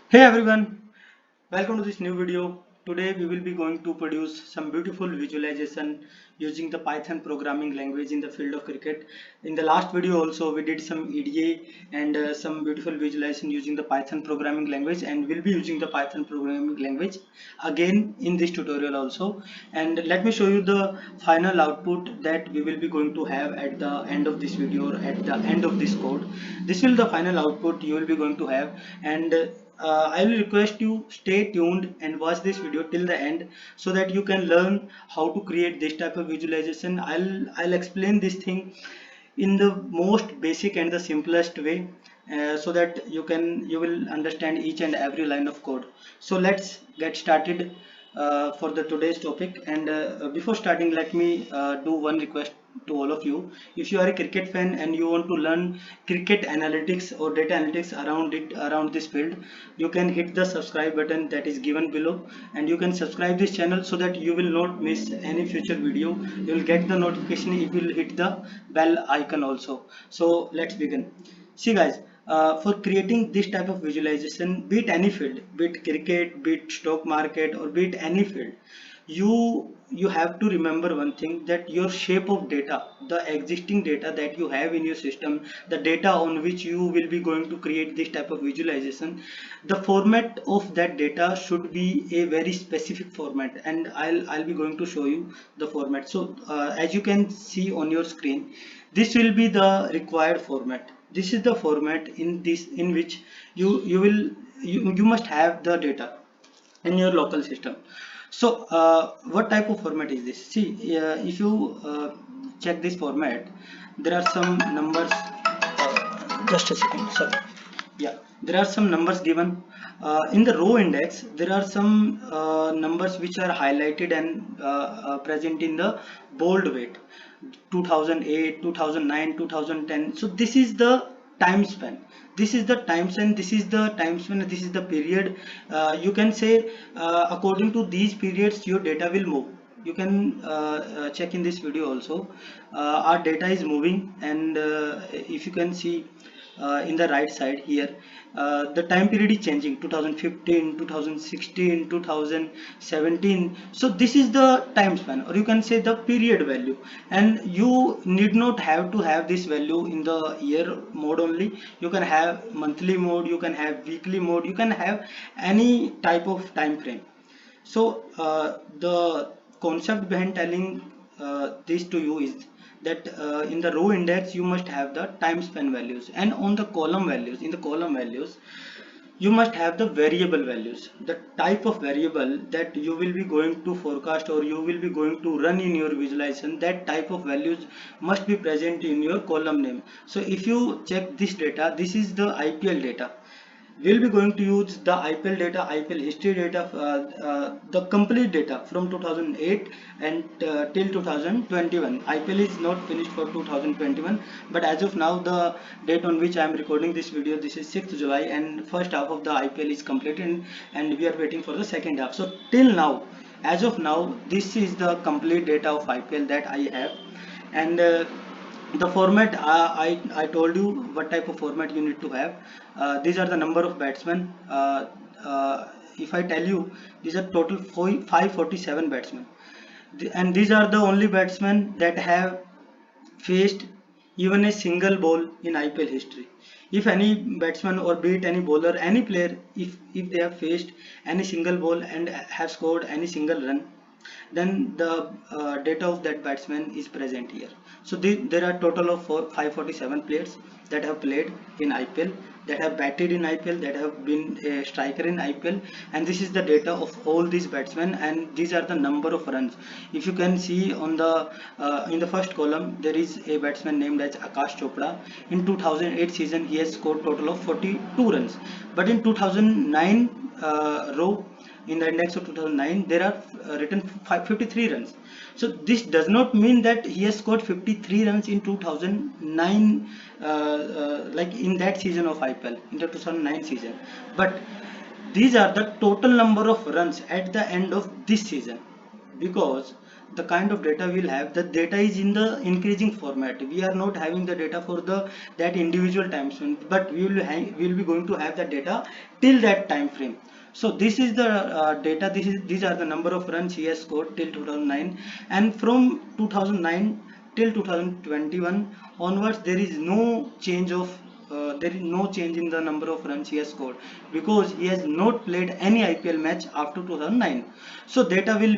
Hey everyone, welcome to this new video. Today we will be going to produce some beautiful visualization using the Python programming language in the field of cricket. In the last video also we did some EDA and some beautiful visualization using the Python programming language, and we'll be using the Python programming language again in this tutorial also. And let me show you the final output that we will be going to have at the end of this video, or at the end of this code. This will the final output you will be going to have. And I will request you stay tuned and watch this video till the end so that you can learn how to create this type of visualization. I'll explain this thing in the most basic and the simplest way, so that you will understand each and every line of code. So let's get started for the today's topic. And before starting, let me do one request to all of you. If you are a cricket fan and you want to learn cricket analytics or data analytics around this field, you can hit the subscribe button that is given below, and you can subscribe this channel so that you will not miss any future video. You will get the notification if you will hit the bell icon also. So let's begin. See guys, for creating this type of visualization, be it any field, be it cricket, be it stock market, or be it any field, you have to remember one thing, that your shape of data, the existing data that you have in your system, the data on which you will be going to create this type of visualization, the format of that data should be a very specific format, and I'll be going to show you the format. So as you can see on your screen, this will be the required format. This is the format in which you must have the data in your local system. So what type of format is this? See, if you check this format, there are some numbers. Just a second, sorry. Yeah, there are some numbers given in the row index. There are some numbers which are highlighted and present in the bold weight: 2008, 2009, 2010. So this is the time span. This is the time span. This is the time span. This is the period. You can say according to these periods your data will move. You can check in this video also. Our data is moving, and if you can see in the right side here, the time period is changing: 2015, 2016, 2017. So this is the time span, or you can say the period value. And you need not have to have this value in the year mode only. You can have monthly mode, you can have weekly mode, you can have any type of time frame. So the concept behind telling this to you is that in the row index you must have the time span values, and on the column values, in the column values, you must have the variable values, the type of variable that you will be going to forecast or you will be going to run in your visualization. That type of values must be present in your column name. So if you check this data, this is the IPL data. We'll be going to use the IPL data, IPL history data, the complete data from 2008 and till 2021. IPL is not finished for 2021, but as of now, the date on which I am recording this video, this is 6th July, and first half of the IPL is completed, and we are waiting for the second half. So till now, as of now, this is the complete data of IPL that I have. And the format, I told you what type of format you need to have. These are the number of batsmen. If I tell you, these are total 547 batsmen. And these are the only batsmen that have faced even a single ball in IPL history. If any batsman, or be it any bowler, any player, if they have faced any single ball and have scored any single run, then the data of that batsman is present here. So there are total of 547 players that have played in IPL, that have batted in IPL, that have been a striker in IPL, and this is the data of all these batsmen, and these are the number of runs. If you can see on the in the first column, there is a batsman named as Akash Chopra. In 2008 season, he has scored total of 42 runs, but in 2009 row, in the index of 2009, there are written 53 runs. So this does not mean that he has scored 53 runs in 2009, like in that season of IPL, in the 2009 season, but these are the total number of runs at the end of this season, because the kind of data we'll have, the data is in the increasing format. We are not having the data for the that individual time frame, but we will be going to have the data till that time frame. So this is the data. These are the number of runs he has scored till 2009, and from 2009 till 2021 onwards, there is no change in the number of runs he has scored, because he has not played any IPL match after 2009. So data will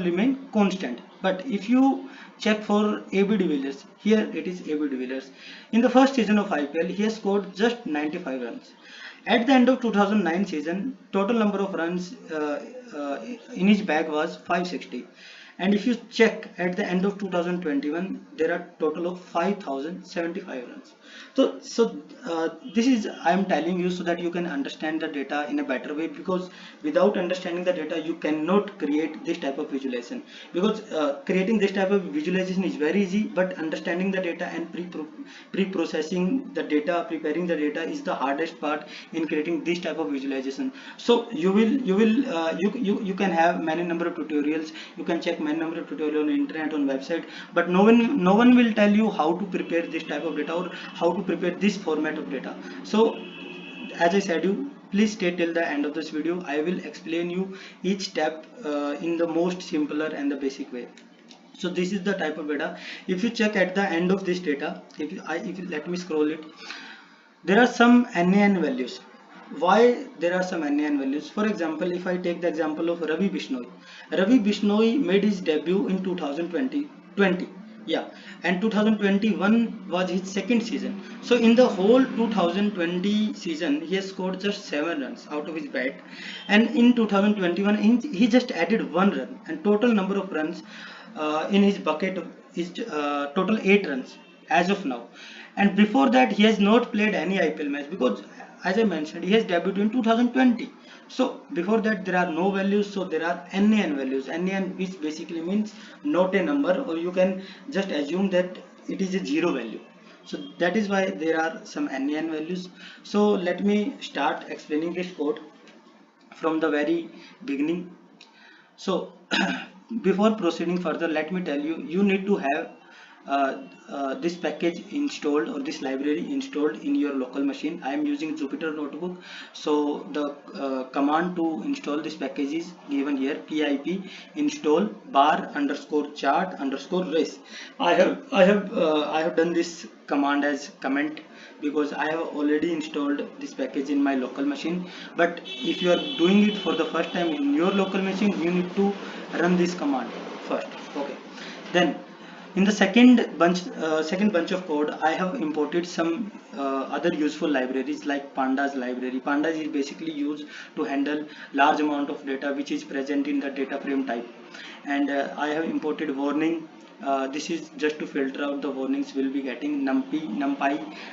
remain constant. But if you check for AB de Villiers, here it is AB de Villiers. In the first season of IPL, he has scored just 95 runs. At the end of 2009 season, total number of runs in his bag was 560. And if you check at the end of 2021, there are total of 5075 runs. So this is I am telling you so that you can understand the data in a better way, because without understanding the data you cannot create this type of visualization. Because creating this type of visualization is very easy, but understanding the data and pre-processing the data, preparing the data is the hardest part in creating this type of visualization. So you can have many number of tutorials, you can check many number of tutorials on internet, on website, but no one will tell you how to prepare this type of data or how to prepare this format of data. So as I said you, please stay till the end of this video. I will explain you each step in the most simpler and the basic way. So this is the type of data. If you check at the end of this data, if you let me scroll it, there are some NaN values. Why there are some NaN values? For example, if I take the example of Ravi Bishnoi made his debut in 2020. Yeah, and 2021 was his second season. So in the whole 2020 season, he has scored just 7 runs out of his bat, and in 2021 he just added 1 run, and total number of runs in his bucket is total 8 runs as of now. And before that, he has not played any IPL match, because as I mentioned, he has debuted in 2020. So before that there are no values, so there are NaN values. NaN, which basically means not a number, or you can just assume that it is a zero value. So that is why there are some NaN values. So let me start explaining this code from the very beginning. So before proceeding further, let me tell you, you need to have this package installed, or this library installed in your local machine. I am using Jupyter Notebook, so the command to install this package is given here: pip install bar_chart_res. I have done this command as comment, because I have already installed this package in my local machine. But if you are doing it for the first time in your local machine, you need to run this command first. Okay, then in the second bunch of code, I have imported some other useful libraries like pandas library. Pandas is basically used to handle large amount of data which is present in the data frame type. And I have imported warning. This is just to filter out the warnings we'll be getting. NumPy,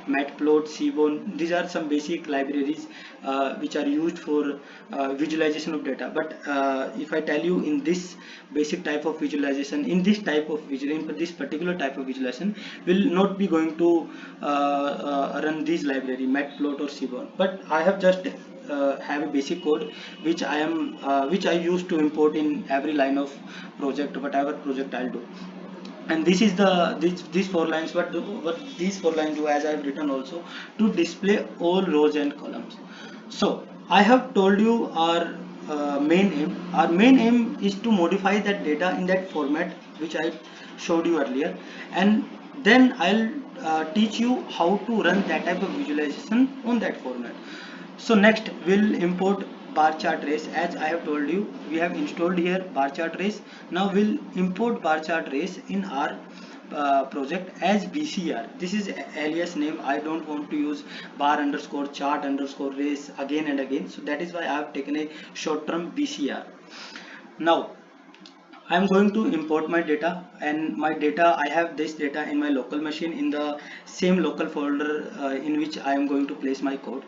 Matplot, Seaborn. These are some basic libraries which are used for visualization of data. But if I tell you, in this basic type of visualization, in this particular type of visualization, will not be going to run these library Matplot or Seaborn. But I have just have a basic code which I used to import in every line of project, whatever project I'll do. And this is these 4 lines. What these 4 lines do, as I have written also, to display all rows and columns. So I have told you our main aim. Our main aim is to modify that data in that format which I showed you earlier, and then I'll teach you how to run that type of visualization on that format. So next we'll import bar chart race. As I have told you, we have installed here bar chart race. Now we'll import bar chart race in our project as BCR. This is alias name. I don't want to use bar_chart_race again and again, so that is why I have taken a short term BCR. Now I am going to import my data, and my data, I have this data in my local machine in the same local folder in which I am going to place my code.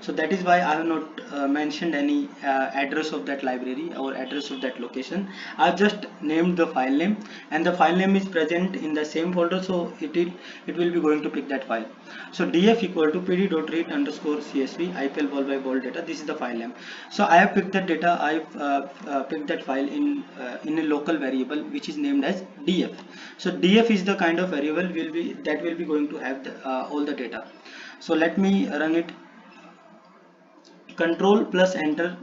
So that is why I have not mentioned any address of that library or address of that location. I have just named the file name, and the file name is present in the same folder, so it will be going to pick that file. So df equal to pd.read underscore csv ipl ball by ball data. This is the file name. So I have picked that data. I've picked that file in a local variable which is named as df. So df is the kind of variable will be going to have all the data. So let me run it. Control plus enter,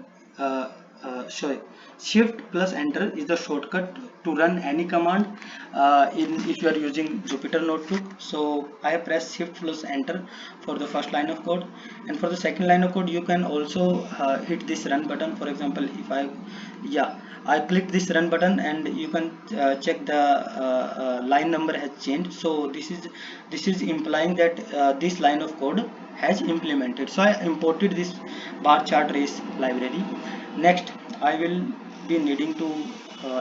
sorry, shift plus enter is the shortcut to run any command in if you are using Jupyter Notebook. So I have pressed shift plus enter for the first line of code, and for the second line of code you can also hit this run button. For example, if I click this run button, and you can check the line number has changed. So this is implying that this line of code has implemented. So I imported this bar chart race library. Next I will be needing to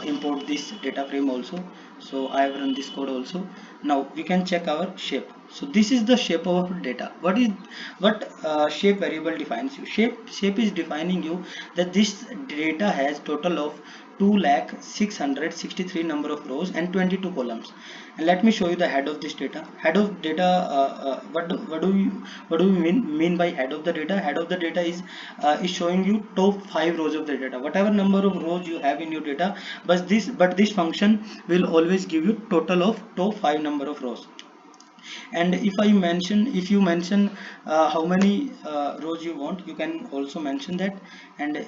import this data frame also. So I have run this code also. Now we can check our shape. So this is the shape of our data. What shape variable defines you? Shape is defining you that this data has total of 2,663 number of rows and 22 columns. And let me show you the head of this data. Head of data, what do we mean by head of the data? Head of the data is showing you top 5 rows of the data. Whatever number of rows you have in your data, but this function will always give you total of top 5 number of rows. And if you mention how many rows you want, you can also mention that. And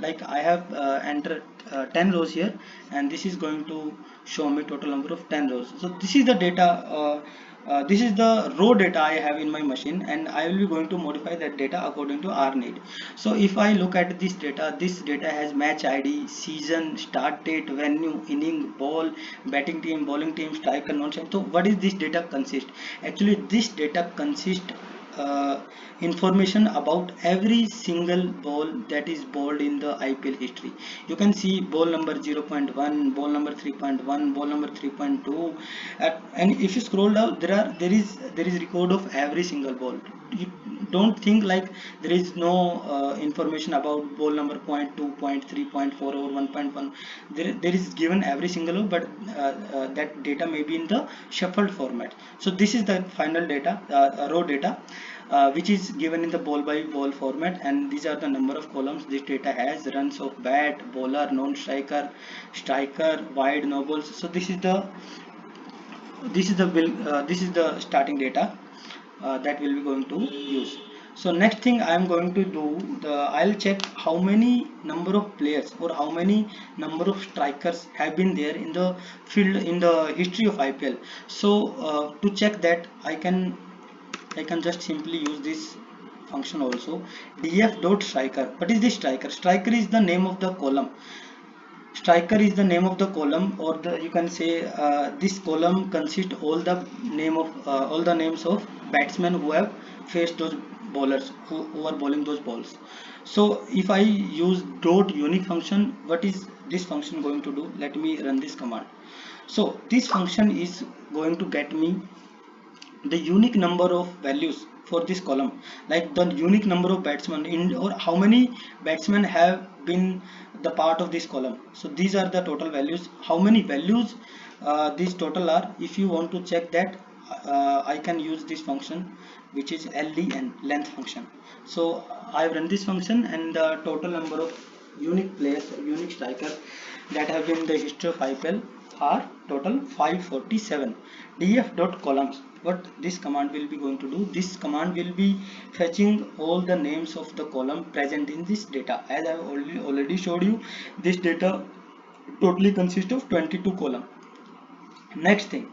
like I have entered 10 rows here, and this is going to show me total number of 10 rows. So this is the data, this is the row data I have in my machine, and I will be going to modify that data according to our need. So if I look at this data has match ID, season, start date, venue, inning, ball, batting team, bowling team, striker, non-strike. So what is this data consist? Actually this data consists information about every single ball that is bowled in the IPL history. You can see ball number 0.1, ball number 3.1, ball number 3.2, and if you scroll down, there is record of every single ball. You don't think like there is no information about ball number 0.2, 0.3, 0.4 or 1.1. There is given every single ball, but that data may be in the shuffled format. So this is the final data, raw data, which is given in the ball by ball format, and these are the number of columns this data has: runs of bat, bowler, non-striker, striker, wide, no balls. So this is the starting data that we'll be going to use. So next thing I am going to do, I'll check how many number of players or how many number of strikers have been there in the field in the history of IPL. So to check that, I can just simply use this function also, df.striker. What is this striker? Striker is the name of the column. Striker is the name of the column, or you can say this column consists all the names of batsmen who have faced those bowlers who are bowling those balls. So if I use dot unique function, what is this function going to do? Let me run this command. So this function is going to get me the unique number of values for this column, like the unique number of batsmen or how many batsmen have been the part of this column. So these are the total values. How many values these total are? If you want to check that, I can use this function, which is len, length function. So I run this function, and the total number of unique players or unique strikers that have been in the history of IPL are total 547. df.columns, what this command will be going to do? This command will be fetching all the names of the column present in this data. As I have already showed you, this data totally consists of 22 columns. Next thing,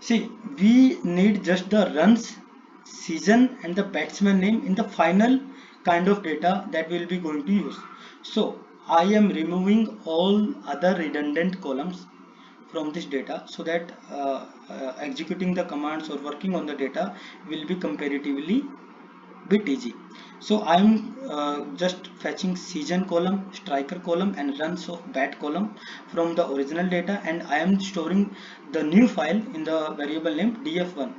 see, we need just the runs, season, and the batsman name in the final kind of data that we'll be going to use. So I am removing all other redundant columns from this data, so that executing the commands or working on the data will be comparatively bit easy. So I'm just fetching season column, striker column, and runs of bat column from the original data, and I am storing the new file in the variable name df1.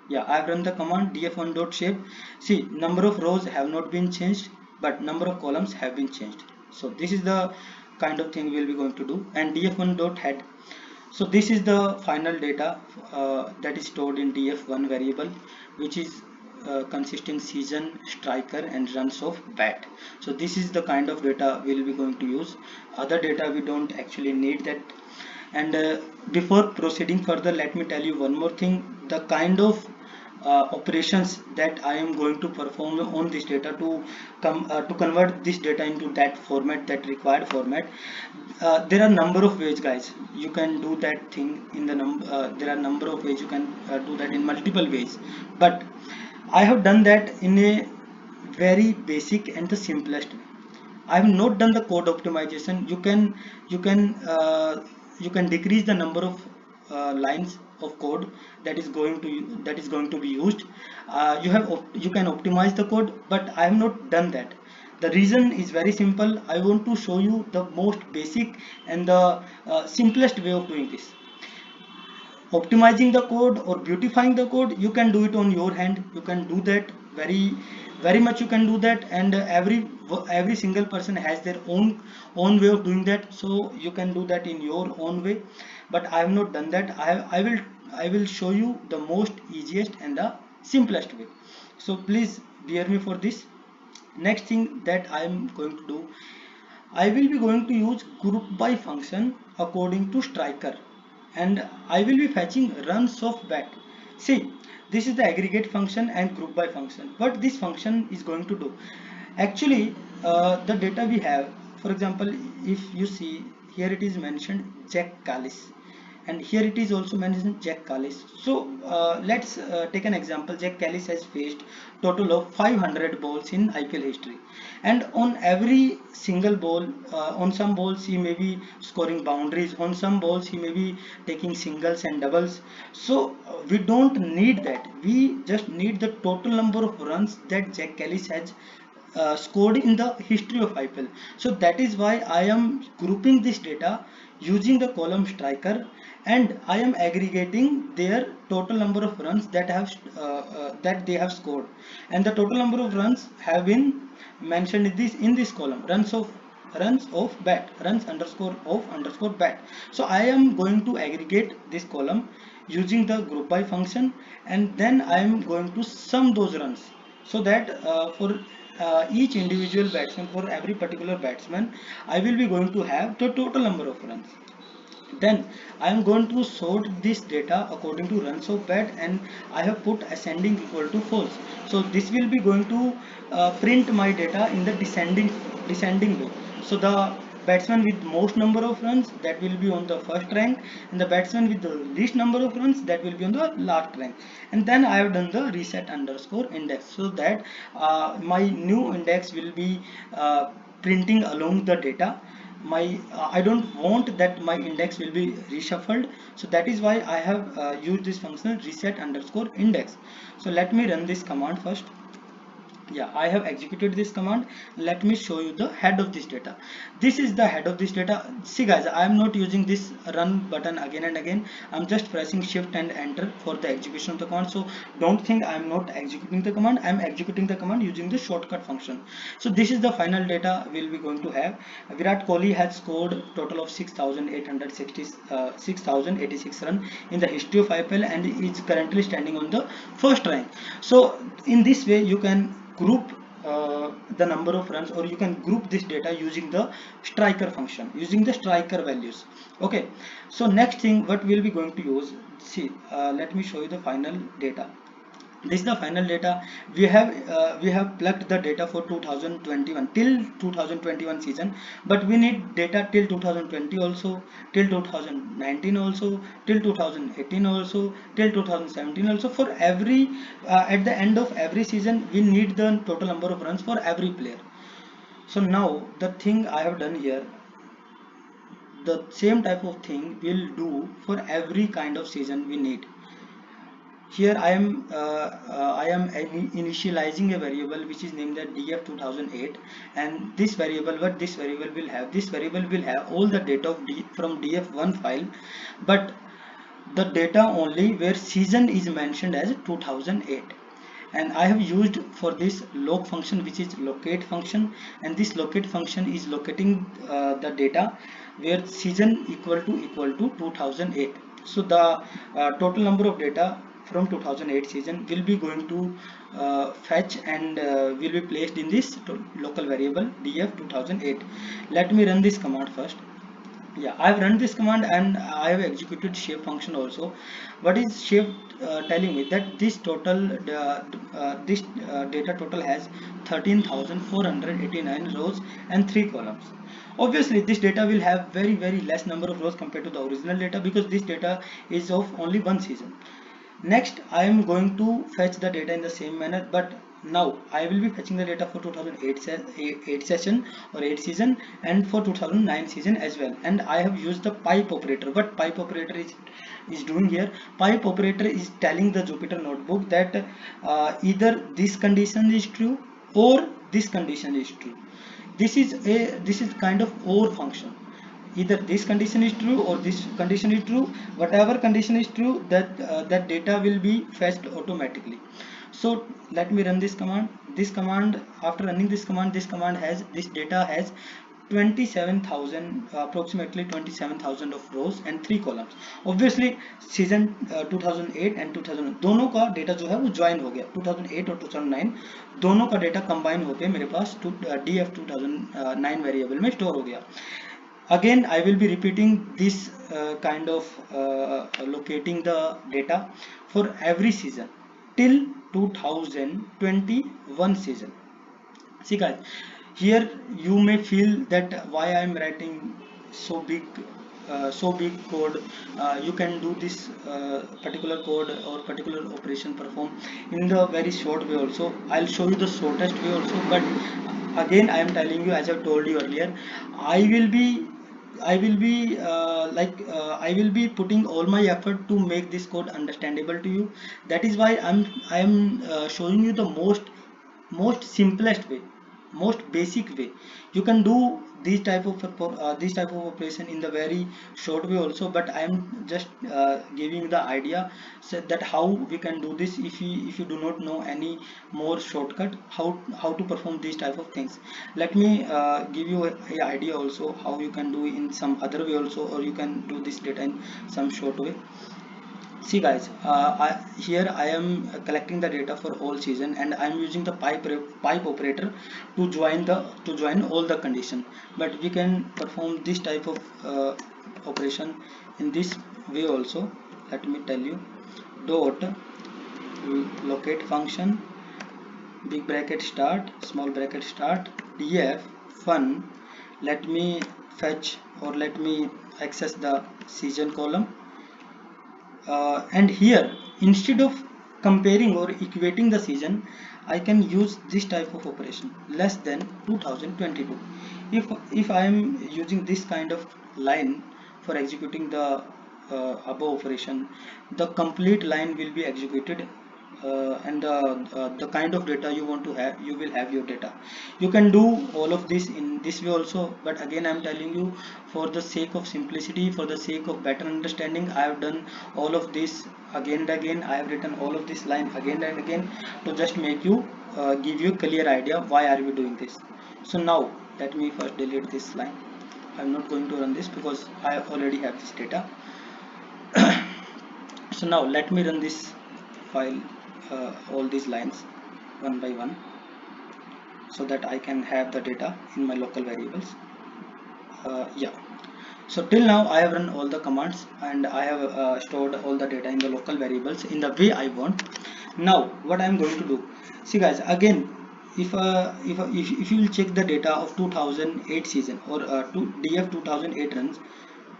Yeah, I've run the command df1.shape. See, number of rows have not been changed, but number of columns have been changed. So this is the kind of thing we'll be going to do. And df1.head. So this is the final data that is stored in df1 variable, which is consisting season, striker, and runs of bat. So this is the kind of data we'll be going to use. Other data we don't actually need that. And before proceeding further, let me tell you one more thing. The kind of operations that I am going to perform on this data to convert this data into that format, that required format. There are number of ways, guys. You can do that thing in the there are number of ways you can do that in multiple ways, but I have done that in a very basic and the simplest way. I have not done the code optimization. You can you can decrease the number of lines of code that is going to be used. You can optimize the code, but I have not done that. The reason is very simple. I want to show you the most basic and the simplest way of doing this. Optimizing the code or beautifying the code, you can do it on your hand. You can do that very much. You can do that, and every single person has their own way of doing that. So you can do that in your own way, but I have not done that. I will show you the most easiest and the simplest way. So please bear me for this. Next thing that I am going to do, I will be going to use group by function according to striker, and I will be fetching runs of bat. See, this is the aggregate function and group by function. What this function is going to do? Actually, the data we have, for example, if you see here it is mentioned Jack Callis, and here it is also mentioned Jack Callis. So let's take an example. Jack Callis has faced total of 500 balls in IPL history, and on every single ball, on some balls he may be scoring boundaries, on some balls he may be taking singles and doubles. So we don't need that. We just need the total number of runs that Jack Callis has scored in the history of IPL. So that is why I am grouping this data using the column striker, and I am aggregating their total number of runs that they have scored, and the total number of runs have been mentioned in this column, runs of bat, runs underscore of underscore bat. So I am going to aggregate this column using the group by function, and then I am going to sum those runs, so that for each individual batsman, for every particular batsman, I will be going to have the total number of runs. Then I am going to sort this data according to runs of bat, and I have put ascending equal to false. So this will be going to print my data in the descending way. So the batsman with most number of runs, that will be on the first rank, and the batsman with the least number of runs, that will be on the last rank. And then I have done the reset underscore index, so that my new index will be printing along the data. I don't want that my index will be reshuffled, so that is why I have used this function reset underscore index. So let me run this command first. Yeah, I have executed this command. Let me show you the head of this data. This is the head of this data. See guys, I am not using this run button again and again. I'm just pressing shift and enter for the execution of the command. So don't think I'm not executing the command. I'm executing the command using the shortcut function. So this is the final data we'll be going to have. Virat Kohli has scored total of 6,086 run in the history of IPL, and is currently standing on the first rank. So in this way you can group the number of runs, or you can group this data using the striker function, using the striker values. Okay, so next thing what we'll be going to use, see, let me show you the final data. This is the final data. We have plugged the data for 2021 till 2021 season, but we need data till 2020 also, till 2019 also, till 2018 also, till 2017 also. For every at the end of every season we need the total number of runs for every player. So now the thing I have done here, the same type of thing we'll do for every kind of season we need. Here I am initializing a variable which is named that df 2008, and this variable, what this variable will have all the data of from df1 file, but the data only where season is mentioned as 2008. And I have used for this log function, which is locate function, and this locate function is locating the data where season equal to 2008. So the total number of data from 2008 season will be going to fetch and will be placed in this local variable df 2008. Let me run this command first. Yeah, I've run this command and I have executed shape function also. What is shape telling me? That this total data total has 13,489 rows and 3 columns. Obviously this data will have very less number of rows compared to the original data, because this data is of only one season. Next, I am going to fetch the data in the same manner, but now I will be fetching the data for 2008 session or 8 season, and for 2009 season as well. And I have used the pipe operator. What pipe operator is doing here? Pipe operator is telling the Jupyter notebook that either this condition is true or this condition is true. This is kind of OR function. Either this condition is true or this condition is true. Whatever condition is true, that data will be fetched automatically. So let me run this command. This command, after running this command has, this data has 27,000, approximately 27,000 of rows and 3 columns. Obviously season 2008 and 2000 दोनों का data जो है वो join हो गया. 2008 और 2009 दोनों का डेटा कंबाइन होके मेरे पास df 2009 वेरिएबल में स्टोर हो गया. Again I will be repeating this kind of locating the data for every season till 2021 season. See guys, here you may feel that why I am writing so big code. You can do this particular code or particular operation perform in the very short way also. I'll show you the shortest way also, but again I am telling you, as I told you earlier, I will be I will be putting all my effort to make this code understandable to you. That is why I am showing you the most simplest way, most basic way. You can do these type of operation in the very short way also, but I am just giving the idea, so that how we can do this. If you do not know any more shortcut how to perform these type of things, let me give you a idea also how you can do in some other way also, or you can do this data in some short way. See guys, here I am collecting the data for all season, and I am using the pipe operator to join all the condition. But we can perform this type of operation in this way also. Let me tell you. Dot locate function, big bracket start, small bracket start, df fun. Let me fetch, or let me access the season column. And here, instead of comparing or equating the season, I can use this type of operation, less than 2022. If I am using this kind of line for executing the above operation, the complete line will be executed, and the kind of data you want to have, you will have your data. You can do all of this in this way also, but again I am telling you, for the sake of simplicity, for the sake of better understanding, I have done all of this again and again. I have written all of this line again and again to just make you give you a clear idea why are we doing this. So now let me first delete this line. I'm not going to run this because I already have this data. So now let me run this file, all these lines one by one, so that I can have the data in my local variables. Yeah, so till now I have run all the commands, and I have stored all the data in the local variables in the way I want. Now what I am going to do, see guys, again if you will check the data of 2008 season, or df 2008 runs,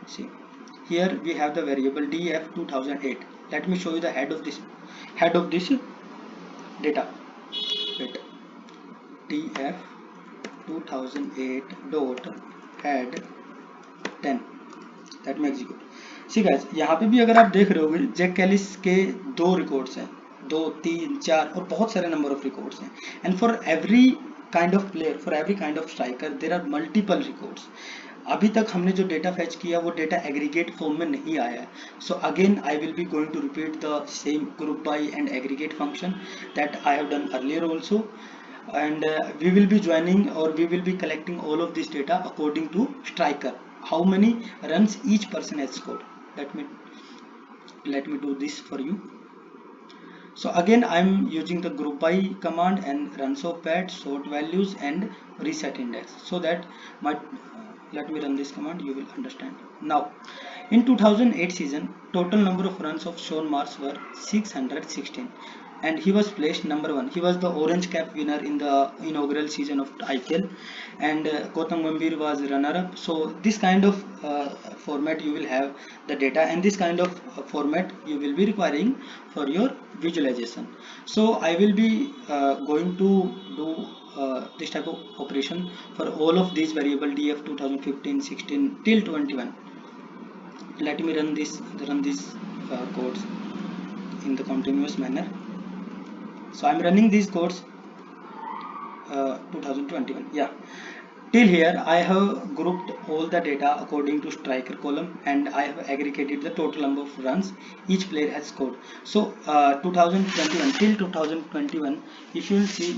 see here we have the variable df 2008. Let me show you the head of this data. Wait, df 2008 dot head 10. Let me execute. See guys, यहाँ पे भी अगर आप देख रहे होगे, Jack Kallis के 2 records हैं, 2, 3, 4 और बहुत सारे नंबर ऑफ रिकॉर्ड्स हैं. And for every kind of player, for every kind of striker, there are multiple records. अभी तक हमने जो डेटा फैच किया वो डेटा एग्रीगेट फॉर्म में नहीं आया है. So again I will be going to repeat the same group by and aggregate function that I have done earlier also, and we will be joining, or we will be collecting all of this data according to striker, how many runs each person has scored. Let me do this for you. So again I am using the group by command and runs of bat, sort values and reset index, so that my let me run this command, you will understand. Now in 2008 season, total number of runs of Sean Marsh were 616, and he was placed number 1. He was the orange cap winner in the inaugural season of IPL, and Gautam Gambhir was runner up. So this kind of format you will have the data, and this kind of format you will be requiring for your visualization. So I will be going to do this type of operation for all of these variable df 2015, 16 till 21. Let me run these codes in the continuous manner. So I'm running these codes 2021. Yeah, till here I have grouped all the data according to striker column, and I have aggregated the total number of runs each player has scored. So 2021 till 2021, if you will see,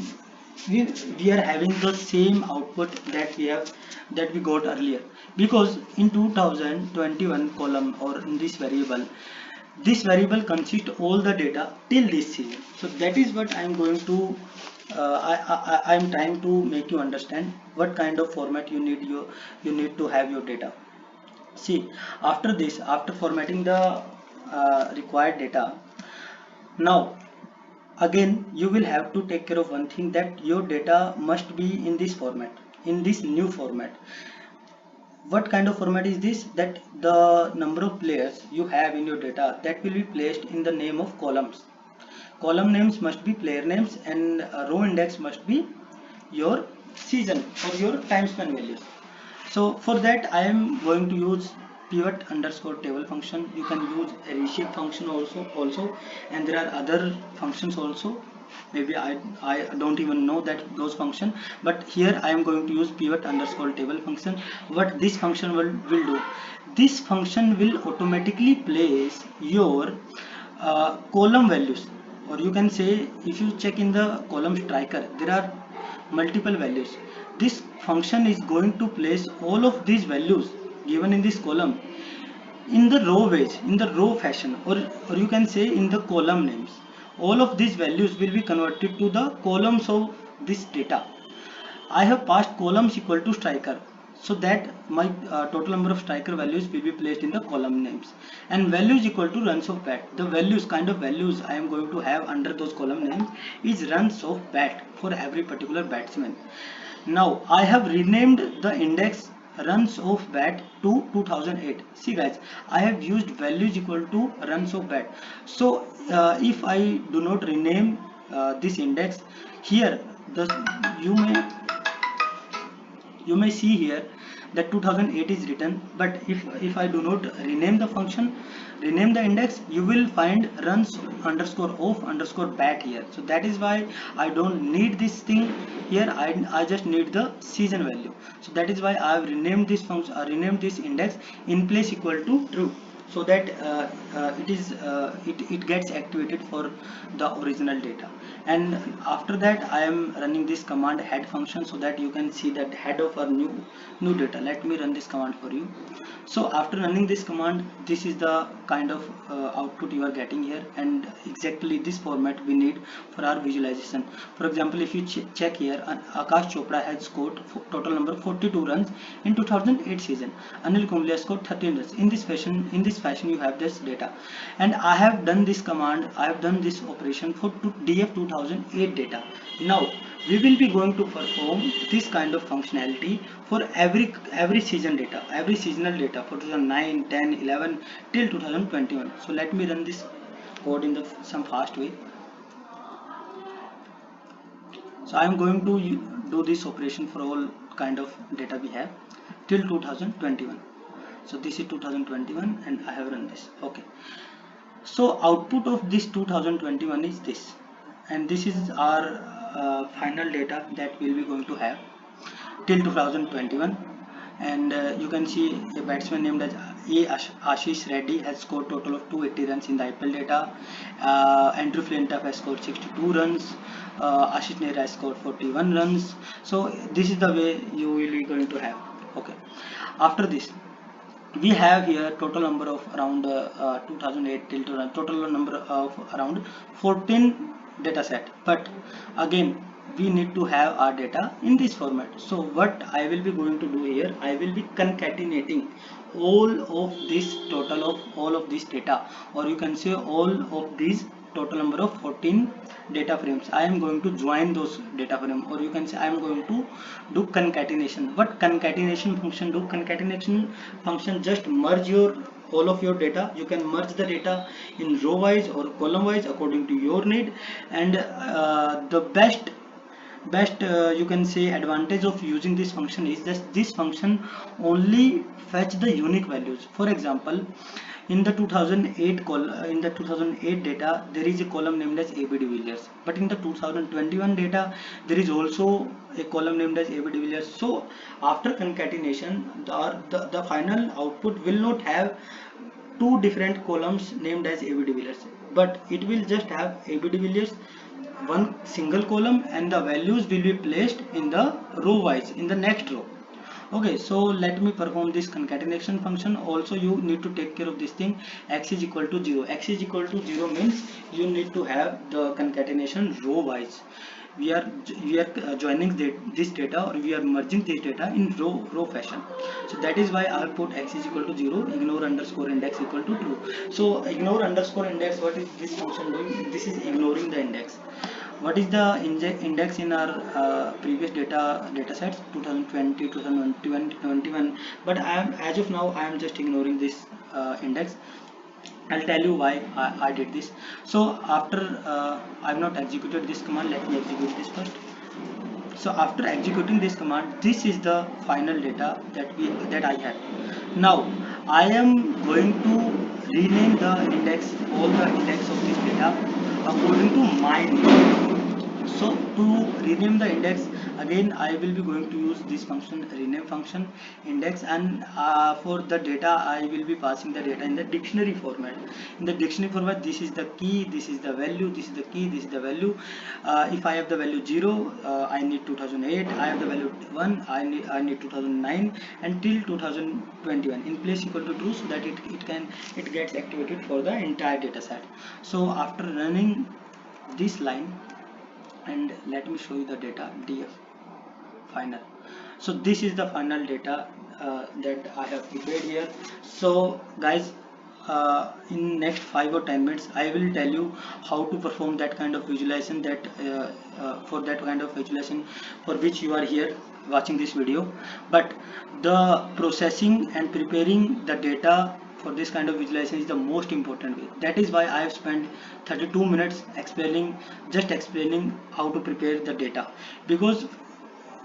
we are having the same output that we got earlier, because in 2021 column, or in this variable consists all the data till this season. So that is what I am going to I am trying to make you understand what kind of format you need to have your data. See, after formatting the required data, now again you will have to take care of one thing, that your data must be in this format, in this new format. What kind of format is this? That the number of players you have in your data, that will be placed in the name of columns. Column names must be player names, and row index must be your season or your time span values. So for that I am going to use pivot underscore table function. You can use a reshape function also, and there are other functions also. Maybe I don't even know that those function, but here I am going to use pivot underscore table function. What this function will do, this function will automatically place your column values, or you can say, if you check in the column striker, there are multiple values. This function is going to place all of these values given in this column in the row fashion, or you can say in the column names. All of these values will be converted to the columns of this data. I have passed columns equal to striker, so that my total number of striker values will be placed in the column names, and values equal to runs of bat. The kind of values I am going to have under those column names is runs of bat for every particular batsman. Now I have renamed the index runs of bat to 2008. See guys, I have used values equal to runs of bat. So if I do not rename this index here, the you may see here that 2008 is written, but if I do not rename the function, rename the index, you will find runs underscore of underscore bat here. So that is why I don't need this thing here. I just need the season value. So that is why I have renamed this function, renamed this index in place equal to true, so that it gets activated for the original data. And after that I am running this command head function, so that you can see that head of our new data. Let me run this command for you. So after running this command, this is the kind of output you are getting here, and exactly this format we need for our visualization. For example, if you check here, Akash Chopra has scored total number 42 runs in 2008 season. Anil Kumble has scored 13 runs. In this fashion you have this data, and I have done this command, I have done this operation for DF 2008 data. Now we will be going to perform this kind of functionality for every season data, every seasonal data for 2009, 10, 11 till 2021. So let me run this code in some fast way. So I am going to do this operation for all kind of data we have till 2021. So this is 2021 and I have run this. Okay, so output of this 2021 is this, and this is our final data that we will be going to have till 2021. and you can see a batsman named as Ashish Reddy has scored total of 280 runs in the IPL data. Andrew Flintoff has scored 62 runs. Ashish Nehra has scored 41 runs. So this is the way you will be going to have. Okay. After this, we have here total number of around 2008 till total number of around 14 data set, but again we need to have our data in this format. So what I will be going to do here, I will be concatenating all of this total of all of this data, or you can say all of these total number of 14 data frames. I am going to join those data frame, or you can say I am going to do concatenation. What concatenation function do? Concatenation function just merge your all of your data. You can merge the data in row wise or column wise according to your need, and the best you can say advantage of using this function is that this function only fetch the unique values. For example, in the 2008 data there is a column named as AB de Villiers, but in the 2021 data there is also a column named as AB de Villiers. So after concatenation, the final output will not have two different columns named as AB de Villiers, but it will just have AB de Villiers one single column, and the values will be placed in the row wise in the next row. Okay, so let me perform this concatenation function. Also you need to take care of this thing, x is equal to 0. X is equal to 0 means you need to have the concatenation row wise. We are joining this data, or we are merging this data in row fashion. So that is why I have put x is equal to 0, ignore underscore index equal to true. So ignore underscore index, what is this function doing? This is ignoring the index. What is the index in our previous data sets 2020, 2021, but I am, as of now I am just ignoring this index. I'll tell you why I did this. So after I have not executed this command, let me execute this first. So after executing this command, this is the final data that I have. Now I am going to rename the index, all the index of this data according to my need. So to rename the index, again I will be going to use this function, rename function index, and for the data I will be passing the data in the dictionary format. In the dictionary format, this is the key, this is the value, this is the key, this is the value. If I have the value 0, I need 2008. I have the value 1, I need 2009, and till 2021 in place equal to true, so that it gets activated for the entire data set. So after running this line, and let me show you the data df final. So this is the final data that I have prepared here. So guys, in next 5 or 10 minutes I will tell you how to perform that kind of visualization, that for that kind of visualization for which you are here watching this video. But the processing and preparing the data for this kind of visualization is the most important way. That is why I have spent 32 minutes explaining how to prepare the data, because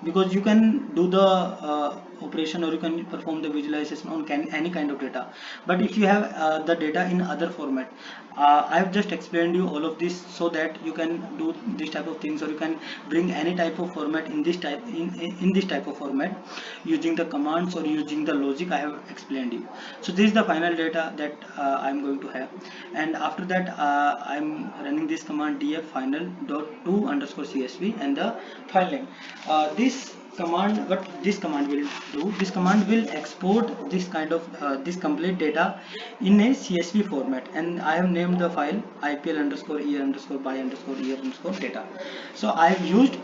you can do the operation, or you can perform the visualization on any kind of data. But if you have the data in other format, I have just explained you all of this so that you can do this type of things, or you can bring any type of format in this type of format using the commands or using the logic I have explained you. So this is the final data that I am going to have, and after that I am running this command df final dot to underscore csv and the file name. This command, what this command will do, this command will export this kind of this complete data in a csv format, and I have named the file ipl underscore year underscore by underscore year underscore data. So I have used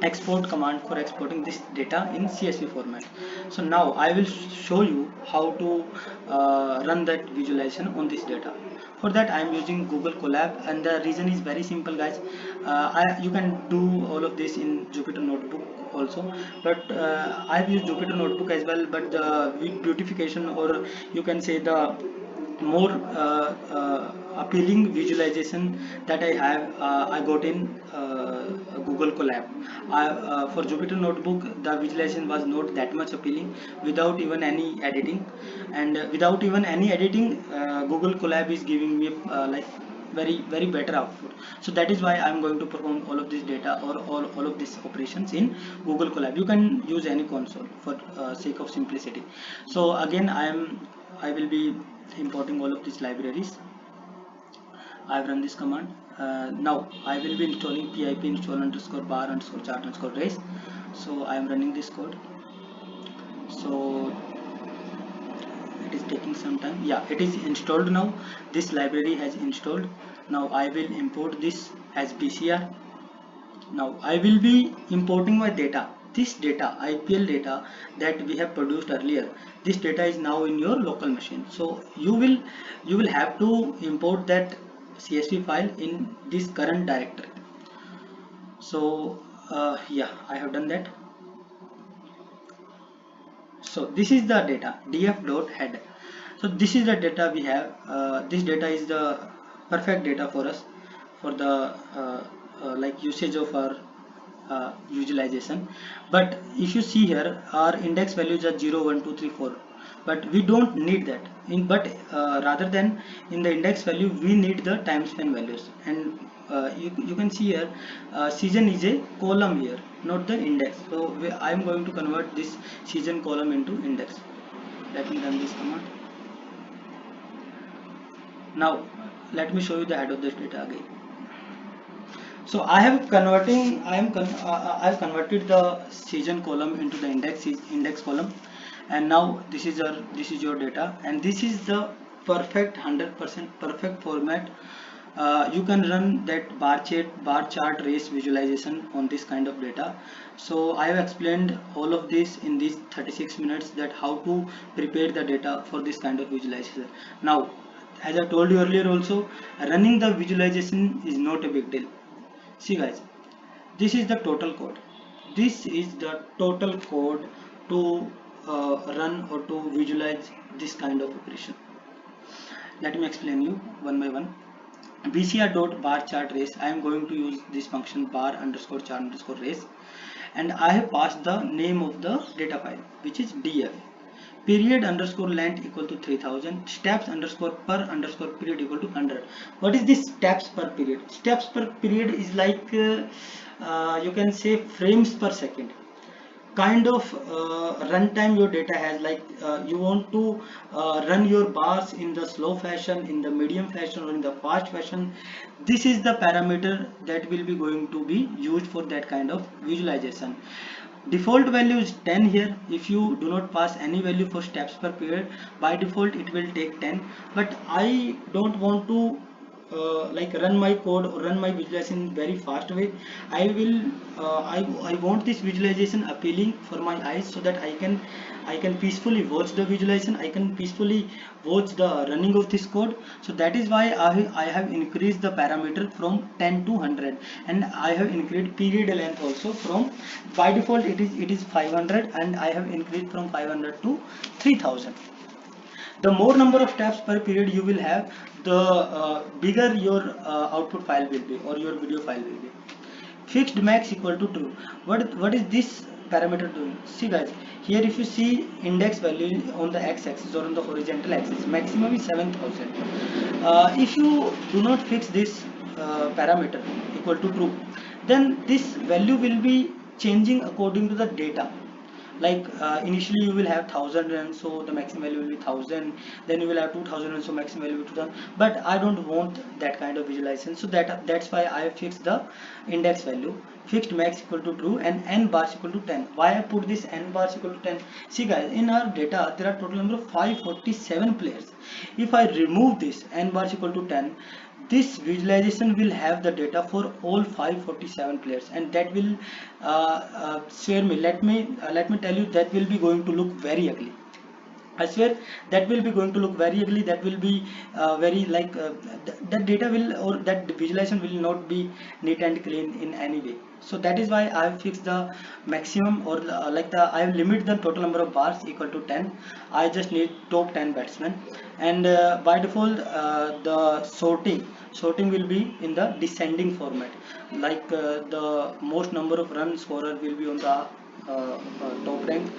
export command for exporting this data in csv format. So now I will show you how to run that visualization on this data. For that I am using Google Colab, and the reason is very simple guys. You can do all of this in Jupyter Notebook also, but I've used Jupyter Notebook as well, but the beautification, or you can say the more appealing visualization that I have, I got in Google Colab. For Jupyter Notebook the visualization was not that much appealing without even any editing, and without even any editing Google Colab is giving me like very better output. So that is why I'm going to perform all of this data or all of these operations in Google Colab. You can use any console for sake of simplicity. So again I will be importing all of these libraries. I've run this command. Now I will be installing pip install underscore bar underscore chart underscore race. So I am running this code. So it is taking some time. Yeah, it is installed now. This library has installed. Now I will import this as BCR. Now I will be importing my data. This data, IPL data that we have produced earlier, this data is now in your local machine. So you will have to import that CSV file in this current directory. So yeah, I have done that. So this is the data df.head. So this is the data we have. This data is the perfect data for us for the like usage of our visualization. But if you see here, our index values are 0 1 2 3 4, but we don't need that but rather than in the index value we need the time span values. And you can see here season is a column here, not the index. So I am going to convert this season column into index. Let me run this command. Now let me show you the head of this data again. So I have I've converted the season column into the index column, and now this is your data, and this is the perfect 100% perfect format. You can run that bar chart race visualization on this kind of data. So I have explained all of this in these 36 minutes, that how to prepare the data for this kind of visualization. Now, as I told you earlier also, running the visualization is not a big deal. See guys, this is the total code. This is the total code to run or to visualize this kind of operation. Let me explain you one by one. bcr.bar chart race, I am going to use this function bar underscore chart underscore race, and I have passed the name of the data file, which is df. Period underscore length equal to 3000, steps underscore per underscore period equal to 100. What is this steps per period? Steps per period is like you can say frames per second kind of runtime your data has. Like you want to run your bars in the slow fashion, in the medium fashion, or in the fast fashion. This is the parameter that will be going to be used for that kind of visualization. Default value is 10 here. If you do not pass any value for steps per period, by default it will take 10. But I don't want to like run my code or run my visualization in very fast way. I will I want this visualization appealing for my eyes, so that I can peacefully watch the visualization, I can peacefully watch the running of this code. So that is why I have increased the parameter from 10 to 100, and I have increased period length also from, by default it is 500, and I have increased from 500 to 3000. The more number of tabs per period you will have, the bigger your output file will be, or your video file will be. Fixed max equal to true. What is this parameter doing? See guys, here if you see index value on the x-axis or on the horizontal axis, maximum is 7000. If you do not fix this parameter equal to true, then this value will be changing according to the data. Like initially you will have 1000, and so the maximum value will be 1000, then you will have 2000, and so maximum value will be 2000. But I don't want that kind of visualization, so that's why I have fixed the index value. Fixed max equal to true, and n bars equal to 10. Why I put this n bars equal to 10? See guys, in our data there are total number of 547 players. If I remove this n bars equal to 10, this visualization will have the data for all 547 players, and that will swear me, let me tell you, that will be going to look very ugly. I swear that will be going to look very ugly. That will be very like that data will, or that visualization will not be neat and clean in any way. So that is why I have fixed the maximum, or like I have limited the total number of bars equal to 10. I just need top 10 batsmen, and by default the sorting will be in the descending format. Like the most number of run scorer will be on the top rank,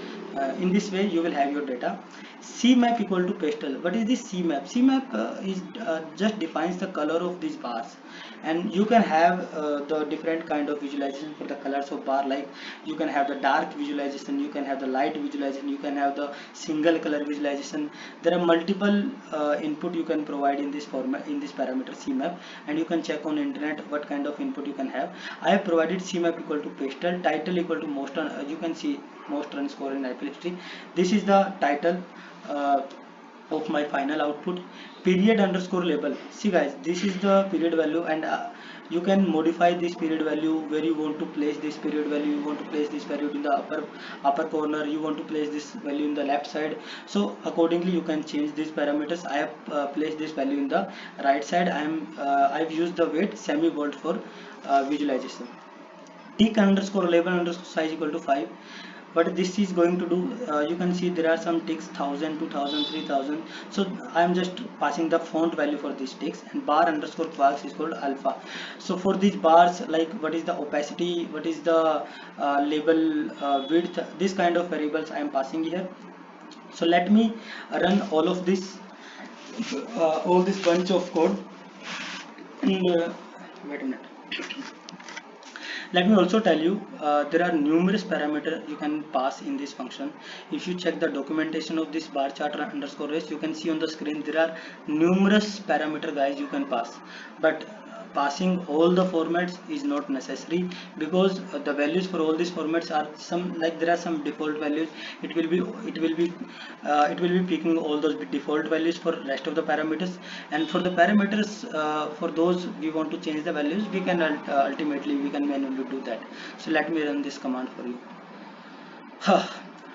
In this way you will have your data. CMap equal to pastel. What is this CMap? CMap is just defines the color of these bars, and you can have the different kind of visualization for the colors of bar. Like you can have the dark visualization, you can have the light visualization, you can have the single color visualization. There are multiple input you can provide in this format, in this parameter CMap, and you can check on internet what kind of input you can have. I have provided CMap equal to pastel, title equal to most you can see most run score in Apple history. This is the title of my final output. Period underscore label. See guys, this is the period value, and you can modify this period value where you want to place this period value. You want to place this value in the upper corner, you want to place this value in the left side. So accordingly you can change these parameters. I have placed this value in the right side. I've used the weight semi bold for visualization. Tick underscore label underscore size equal to 5. But this is going to do, you can see there are some ticks 1000, 2000, 3000. So I am just passing the font value for these ticks, and bar underscore quarks is called alpha. So for these bars, like what is the opacity, what is the label width, this kind of variables I am passing here. So let me run all of this, all this bunch of code, and wait a minute. Let me also tell you, there are numerous parameters you can pass in this function. If you check the documentation of this bar chart underscore race, you can see on the screen there are numerous parameter guys you can pass. But passing all the formats is not necessary, because the values for all these formats are some, like there are some default values. It will be picking all those default values for rest of the parameters, and for the parameters, for those we want to change the values, we can ultimately we can manually do that. So let me run this command for you.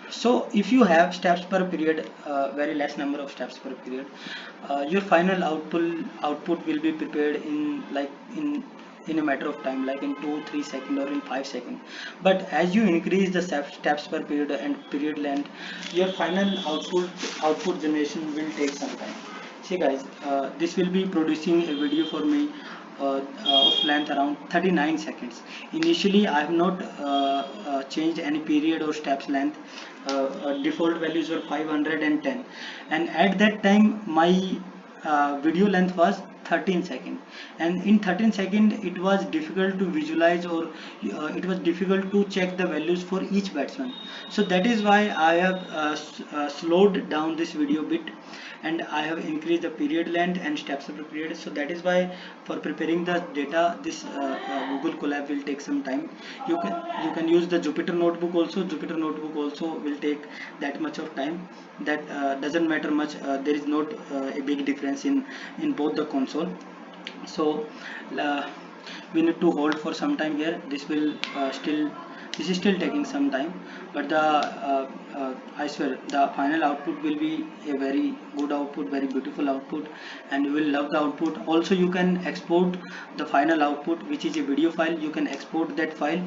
So if you have steps per period, very less number of steps per period, your final output will be prepared in in a matter of time, like in 2-3 seconds or in 5 seconds. But as you increase the steps per period and period length, your final output generation will take some time. See guys, this will be producing a video for me of length around 39 seconds. Initially I have not changed any period or steps length. Default values were 510, and at that time my video length was 13 seconds, and in 13 seconds it was difficult to visualize, or it was difficult to check the values for each batsman. So that is why I have slowed down this video bit, and I have increased the period length and steps per period. So that is why for preparing the data, this Google Colab will take some time. You can use the Jupyter Notebook also. Jupyter Notebook also will take that much of time. That doesn't matter much. There is not a big difference in both the console. So we need to hold for some time here. This is still taking some time, but I swear the final output will be a very good output, very beautiful output, and you will love the output. Also you can export the final output, which is a video file. You can export that file.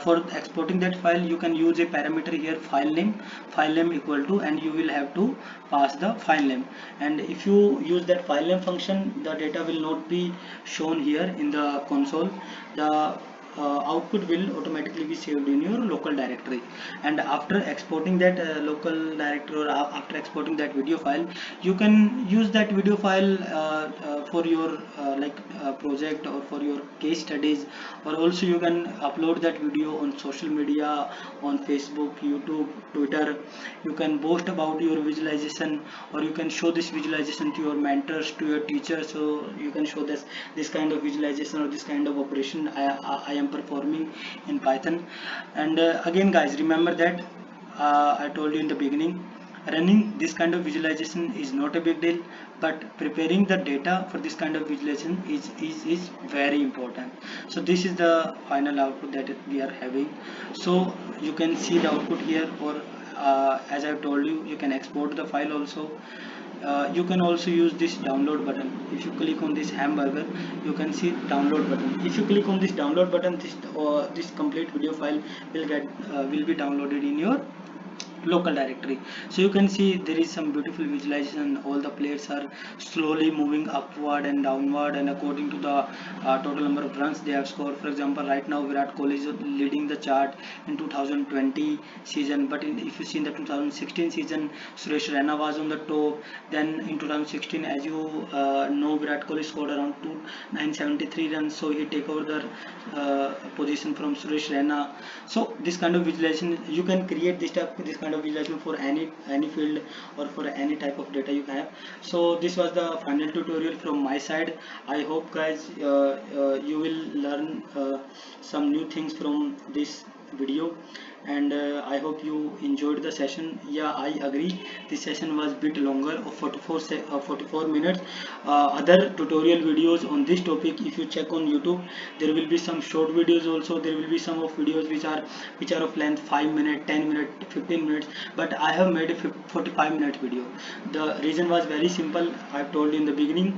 For exporting that file, you can use a parameter here, file name equal to, and you will have to pass the file name. And if you use that file name function, the data will not be shown here in the console. The output will automatically be saved in your local directory, and after exporting that local directory, or after exporting that video file, you can use that video file for your project, or for your case studies, or also you can upload that video on social media, on Facebook, YouTube, Twitter. You can boast about your visualization, or you can show this visualization to your mentors, to your teachers. So you can show this kind of visualization, or this kind of operation I am performing in Python. And again guys, remember that I told you in the beginning, running this kind of visualization is not a big deal, but preparing the data for this kind of visualization is very important. So this is the final output that we are having. So you can see the output here, or as I've told you, you can export the file also. You can also use this download button. If you click on this hamburger, you can see download button. If you click on this download button, this complete video file will be downloaded in your local directory. So you can see there is some beautiful visualization. All the players are slowly moving upward and downward, and according to the total number of runs they have scored. For example, right now Virat Kohli is leading the chart in 2020 season, but if you see in the 2016 season, Suresh Raina was on the top. Then in 2016, as you know, Virat Kohli scored around 973 runs, so he take over the position from Suresh Raina. So this kind of visualization you can create, this kind of visualization for any field or for any type of data you have. So this was the final tutorial from my side. I hope guys you will learn some new things from this video, and I hope you enjoyed the session. Yeah, I agree, this session was bit longer of 44 minutes. Other tutorial videos on this topic, if you check on YouTube, there will be some short videos also. There will be some of videos which are of length 5 minutes, 10 minutes, 15 minutes, but I have made a 45-minute video. The reason was very simple. I told you in the beginning,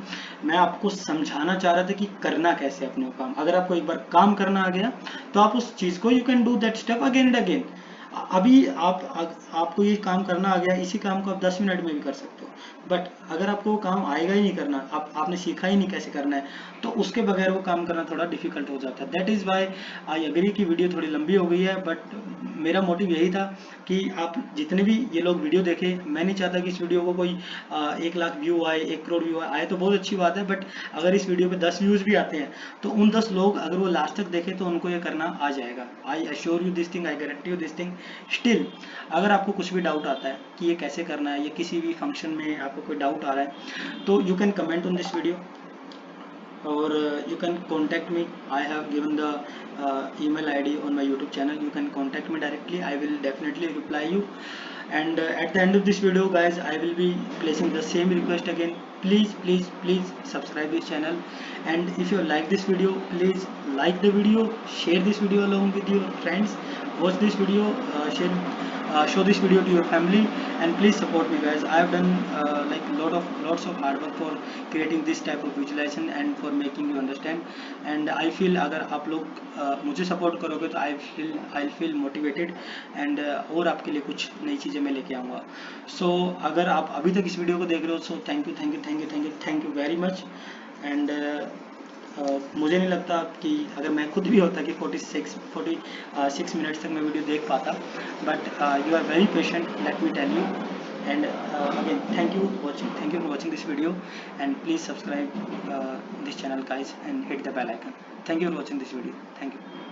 मैं आपको समझाना चाह रहा था कि करना कैसे अपने काम. अगर आपको एक बार काम करना आ गया तो आप उस चीज को, you can do that step again and again. अभी आपको ये काम करना आ गया, इसी काम को आप 10 मिनट में भी कर सकते हो. बट अगर आपको वो काम आएगा ही नहीं करना, आपने सीखा ही नहीं कैसे करना है, तो उसके बगैर वो काम करना थोड़ा डिफिकल्ट हो जाता है. That is why I agree कि वीडियो थोड़ी लंबी हो गई है, बट मेरा मोटिव यही था कि आप जितने भी ये लोग वीडियो देखें, मैं नहीं चाहता कि इस वीडियो को कोई 1 लाख व्यू आए, 1 करोड़ व्यू आए तो बहुत अच्छी बात है, बट अगर इस वीडियो पे 10 व्यूज़ भी आते हैं तो उन 10 लोग अगर वो लास्ट तक देखें तो उनको ये करना आ जाएगा. I assure you this thing, I guarantee you this thing. Still अगर आपको कुछ भी डाउट आता है कि ये कैसे करना है, या किसी भी फंक्शन में आपको कोई डाउट आ रहा है, तो you can comment on this video or you can contact me. I have given the email ID on my YouTube channel. You can contact me directly. I will definitely reply you. And at the end of this video guys, I will be placing the same request again. Please subscribe this channel, and if you like this video, please like the video, share this video along with your friends, watch this video, show this video to your family, and please support me guys. I have done like lots of hard work for creating this type of visualization and for making you understand, and I feel अगर आप लोग मुझे support करोगे तो I'll feel motivated, and और आपके लिए कुछ नई चीज़ें मैं लेके आऊँगा. सो अगर आप अभी तक इस वीडियो को देख रहे हो, so thank you very much. And मुझे नहीं लगता कि अगर मैं खुद भी होता कि 46 मिनट्स तक मैं वीडियो देख पाता, but you are very patient, let me tell you. And again, thank you for watching this video, and please subscribe this channel guys and hit the bell icon. Thank you for watching this video. Thank you.